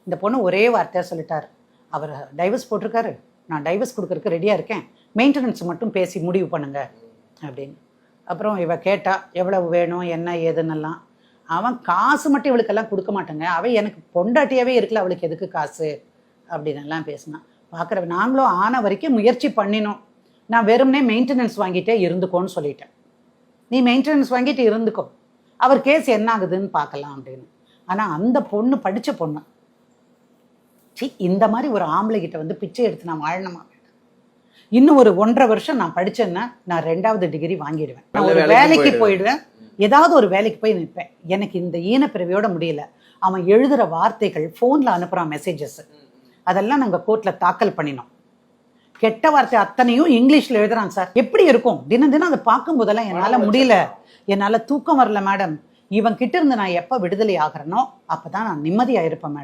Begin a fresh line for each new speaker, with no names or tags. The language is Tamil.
இந்த பொண்ணு ஒரே வார்த்தையாக சொல்லிட்டார், அவர் டைவர்ஸ் போட்டிருக்காரு, நான் டைவர்ஸ் கொடுக்கறதுக்கு ரெடியாக இருக்கேன், மெயின்டெனன்ஸ் மட்டும் பேசி முடிவு பண்ணுங்க அப்படின்னு. அப்புறம் இவ கேட்டா எவ்வளவு வேணும் என்ன ஏதுன்னெல்லாம். அவன் காசு மட்டும் இவளுக்கெல்லாம் கொடுக்க மாட்டேங்க, அவள் எனக்கு பொண்டாட்டியாவே இருக்கல, அவளுக்கு எதுக்கு காசு அப்படின்னு எல்லாம் பேசினான். பார்க்குற நாங்களும் ஆன வரைக்கும் முயற்சி பண்ணினோம். நான் வெறும்னே மெயின்டெனன்ஸ் வாங்கிட்டே இருந்துக்கோன்னு சொல்லிட்டேன். நீ மெயின்டெனன்ஸ் வாங்கிட்டு இருந்துக்கோ, அவர் கேஸ் என்ன ஆகுதுன்னு பார்க்கலாம் அப்படின்னு. ஆனால் அந்த பொண்ணு படித்த பொண்ணு, இந்த மாதிரி ஒரு ஆம்பளை கிட்ட வந்து பிச்சை எடுத்து நான் வாழணுமா? இன்னும் ஒரு 1.5 வருஷம் நான் படித்தேன்னா நான் 2வது டிகிரி வாங்கிடுவேன். நான் ஒரு வேலைக்கு போயிடுவேன், ஏதாவது ஒரு வேலைக்கு போய் நிற்பேன். எனக்கு இந்த ஈனப்பிறவியோட முடியல. அவன் எழுதுகிற வார்த்தைகள், ஃபோனில் அனுப்புகிறான் மெசேஜஸ், அதெல்லாம் நாங்கள் கோர்ட்டில் தாக்கல் பண்ணினோம். கெட்ட வார்த்தை அத்தனையும் இங்கிலீஷில் எழுதுறான் சார். எப்படி இருக்கும்? தினம் தினம் அதை பார்க்கும் போதெல்லாம் என்னால் முடியல, என்னால் தூக்கம் வரல மேடம். இவன் கிட்ட இருந்து நான் எப்போ விடுதலை ஆகிறேனோ அப்போ தான் நான் நிம்மதியாக இருப்பேன் மேடம்.